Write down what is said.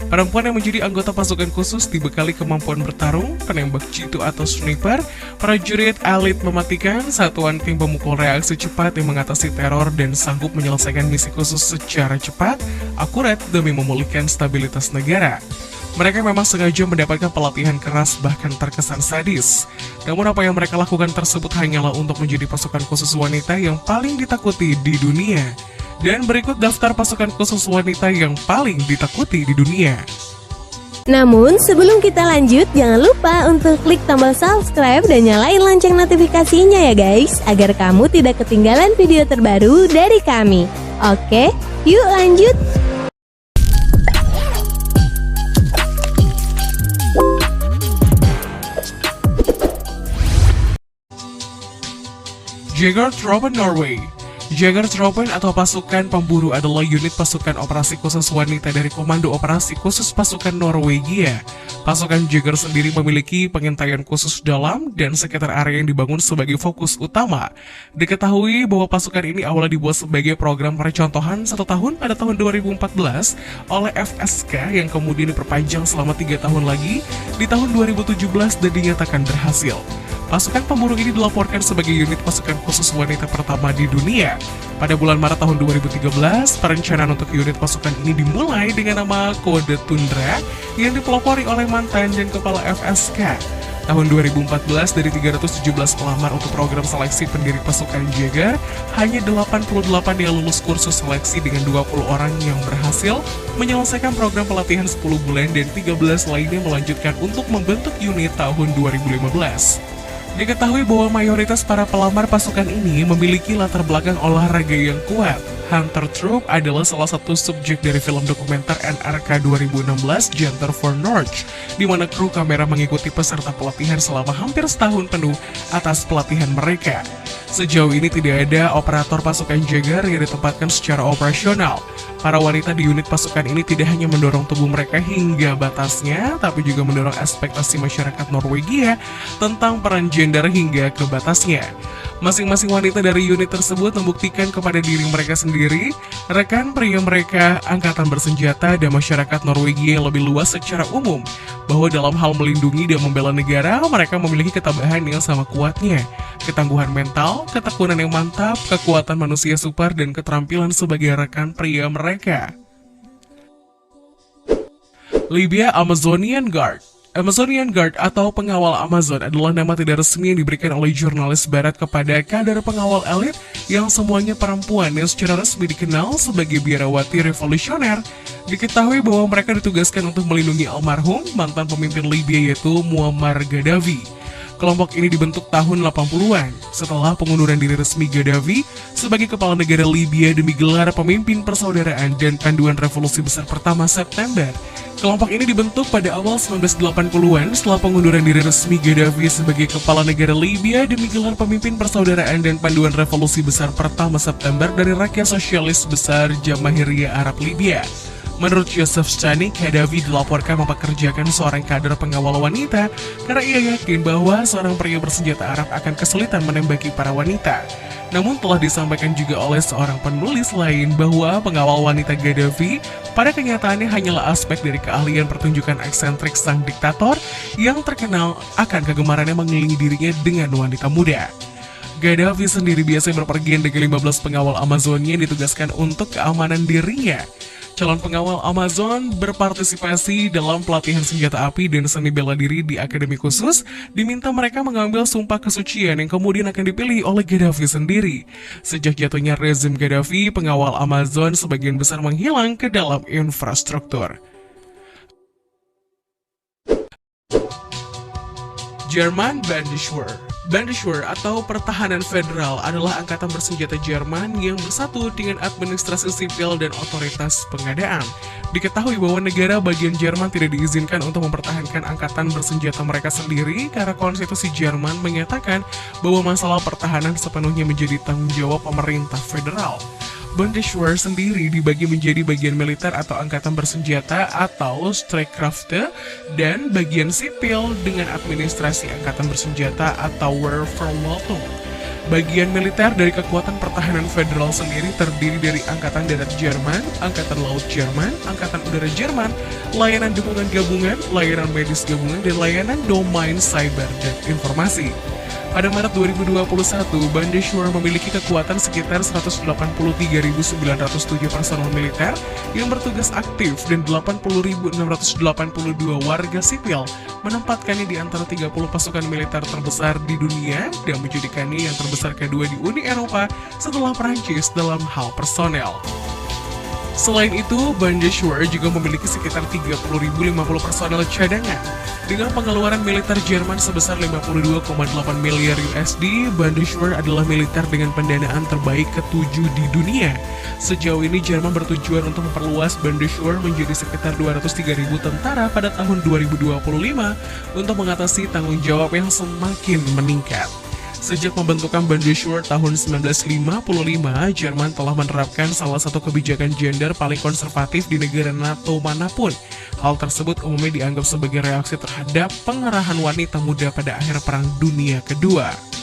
Perempuan yang menjadi anggota pasukan khusus dibekali kemampuan bertarung, penembak jitu atau sniper, prajurit elit mematikan, satuan tim pemukul reaksi cepat yang mengatasi teror dan sanggup menyelesaikan misi khusus secara cepat, akurat demi memulihkan stabilitas negara. Mereka memang sengaja mendapatkan pelatihan keras bahkan terkesan sadis. Namun apa yang mereka lakukan tersebut hanyalah untuk menjadi pasukan khusus wanita yang paling ditakuti di dunia. Dan berikut daftar pasukan khusus wanita yang paling ditakuti di dunia. Namun sebelum kita lanjut, jangan lupa untuk klik tombol subscribe dan nyalain lonceng notifikasinya ya guys, agar kamu tidak ketinggalan video terbaru dari kami. Oke, yuk lanjut. Jegertroppen Norway. Jegertroppen atau pasukan pemburu adalah unit pasukan operasi khusus wanita dari Komando Operasi Khusus Pasukan Norwegia. Pasukan Jaeger sendiri memiliki pengintaian khusus dalam dan sekitar area yang dibangun sebagai fokus utama. Diketahui bahwa pasukan ini awalnya dibuat sebagai program percontohan 1 tahun pada tahun 2014 oleh FSK yang kemudian diperpanjang selama 3 tahun lagi di tahun 2017 dan dinyatakan berhasil. Pasukan pemburu ini dilaporkan sebagai unit pasukan khusus wanita pertama di dunia. Pada bulan Maret tahun 2013, perencanaan untuk unit pasukan ini dimulai dengan nama Kode Tundra yang dipelopori oleh mantan dan kepala FSK. Tahun 2014, dari 317 pelamar untuk program seleksi pendiri pasukan Jaeger, hanya 88 yang lulus kursus seleksi dengan 20 orang yang berhasil menyelesaikan program pelatihan 10 bulan dan 13 lainnya melanjutkan untuk membentuk unit tahun 2015. Diketahui bahwa mayoritas para pelamar pasukan ini memiliki latar belakang olahraga yang kuat. Hunter Troop adalah salah satu subjek dari film dokumenter NRK 2016 Hunter for Norge, di mana kru kamera mengikuti peserta pelatihan selama hampir setahun penuh atas pelatihan mereka. Sejauh ini tidak ada operator pasukan Jaeger yang ditempatkan secara operasional. Para wanita di unit pasukan ini tidak hanya mendorong tubuh mereka hingga batasnya, tapi juga mendorong ekspektasi masyarakat Norwegia tentang peran gender hingga ke batasnya. Masing-masing wanita dari unit tersebut membuktikan kepada diri mereka sendiri, rekan pria mereka, angkatan bersenjata, dan masyarakat Norwegia yang lebih luas secara umum, bahwa dalam hal melindungi dan membela negara, mereka memiliki ketabahan yang sama kuatnya, ketangguhan mental, ketekunan yang mantap, kekuatan manusia super, dan keterampilan sebagai rekan pria mereka. Libya Amazonian Guard. Amazonian Guard atau pengawal Amazon adalah nama tidak resmi yang diberikan oleh jurnalis barat kepada kader pengawal elit yang semuanya perempuan yang secara resmi dikenal sebagai biarawati revolusioner. Diketahui bahwa mereka ditugaskan untuk melindungi almarhum mantan pemimpin Libya yaitu Muammar Gaddafi. Kelompok ini dibentuk tahun 80-an setelah pengunduran diri resmi Gaddafi sebagai kepala negara Libya demi gelar pemimpin persaudaraan dan panduan revolusi besar pertama September. Kelompok ini dibentuk pada awal 1980-an setelah pengunduran diri resmi Gaddafi sebagai kepala negara Libya demi gelar pemimpin persaudaraan dan panduan revolusi besar pertama September dari Rakyat Sosialis Besar Jamahiriyah Arab Libya. Menurut Yosef Stani, Gaddafi dilaporkan mempekerjakan seorang kader pengawal wanita karena ia yakin bahwa seorang pria bersenjata Arab akan kesulitan menembaki para wanita. Namun telah disampaikan juga oleh seorang penulis lain bahwa pengawal wanita Gaddafi pada kenyataannya hanyalah aspek dari keahlian pertunjukan eksentrik sang diktator yang terkenal akan kegemarannya mengelilingi dirinya dengan wanita muda. Gaddafi sendiri biasanya berpergian dengan 15 pengawal Amazonnya yang ditugaskan untuk keamanan dirinya. Calon pengawal Amazon berpartisipasi dalam pelatihan senjata api dan seni bela diri di akademi khusus, diminta mereka mengambil sumpah kesucian yang kemudian akan dipilih oleh Gaddafi sendiri. Sejak jatuhnya rezim Gaddafi, pengawal Amazon sebagian besar menghilang ke dalam infrastruktur. Jerman Bundeswehr. Bundeswehr atau Pertahanan Federal adalah angkatan bersenjata Jerman yang bersatu dengan administrasi sipil dan otoritas pengadaan. Diketahui bahwa negara bagian Jerman tidak diizinkan untuk mempertahankan angkatan bersenjata mereka sendiri karena konstitusi Jerman menyatakan bahwa masalah pertahanan sepenuhnya menjadi tanggung jawab pemerintah federal. Bundeswehr sendiri dibagi menjadi bagian militer atau angkatan bersenjata atau Streitkräfte dan bagian sipil dengan administrasi angkatan bersenjata atau Wehrverwaltung. Bagian militer dari kekuatan pertahanan federal sendiri terdiri dari Angkatan Darat Jerman, Angkatan Laut Jerman, Angkatan Udara Jerman, layanan dukungan gabungan, layanan medis gabungan, dan layanan domain cyber dan informasi. Pada Maret 2021, Bundeswehr memiliki kekuatan sekitar 183.907 personel militer yang bertugas aktif dan 80.682 warga sipil, menempatkannya di antara 30 pasukan militer terbesar di dunia dan menjadikannya yang terbesar kedua di Uni Eropa setelah Prancis dalam hal personel. Selain itu, Bundeswehr juga memiliki sekitar 30.050 personel cadangan. Dengan pengeluaran militer Jerman sebesar 52,8 miliar USD, Bundeswehr adalah militer dengan pendanaan terbaik ke-7 di dunia. Sejauh ini, Jerman bertujuan untuk memperluas Bundeswehr menjadi sekitar 203.000 tentara pada tahun 2025 untuk mengatasi tanggung jawab yang semakin meningkat. Sejak pembentukan Bundeswehr tahun 1955, Jerman telah menerapkan salah satu kebijakan gender paling konservatif di negara NATO manapun. Hal tersebut umumnya dianggap sebagai reaksi terhadap pengerahan wanita muda pada akhir Perang Dunia Kedua.